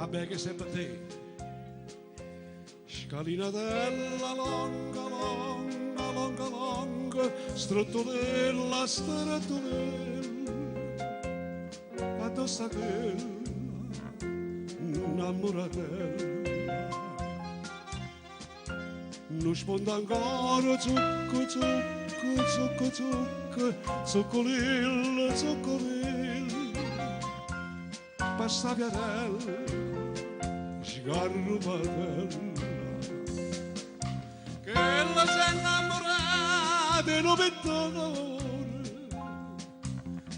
vabbè che sei per te. Scalinatella longa, longa, longa, longa, strettolella, strettolella, addosso a quella, innamoratella. Non sponda ancora, zucco, zucco, zucco, zucco, zuccolilla, zuccolilla, passa piatella, sgarrubatella. Che la sei innamorata e non vettore,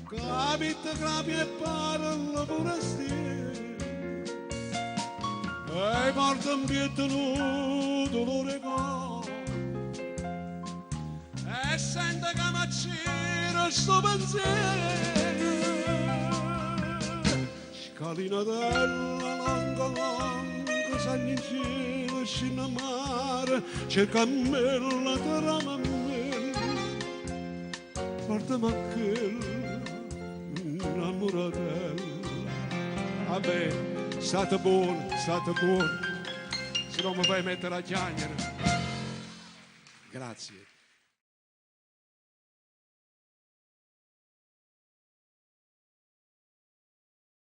capita capi e parla forestiere, e morto in pietto nu dolore co, e sente che m'accira sto pensiero. Scalinatella longa longa, sagna in cielo, scina a mare, cerca a me la trama a me, portami a quella innamoratella. Vabbè, state buono, se no mi fai mettere a chiagnere. Grazie.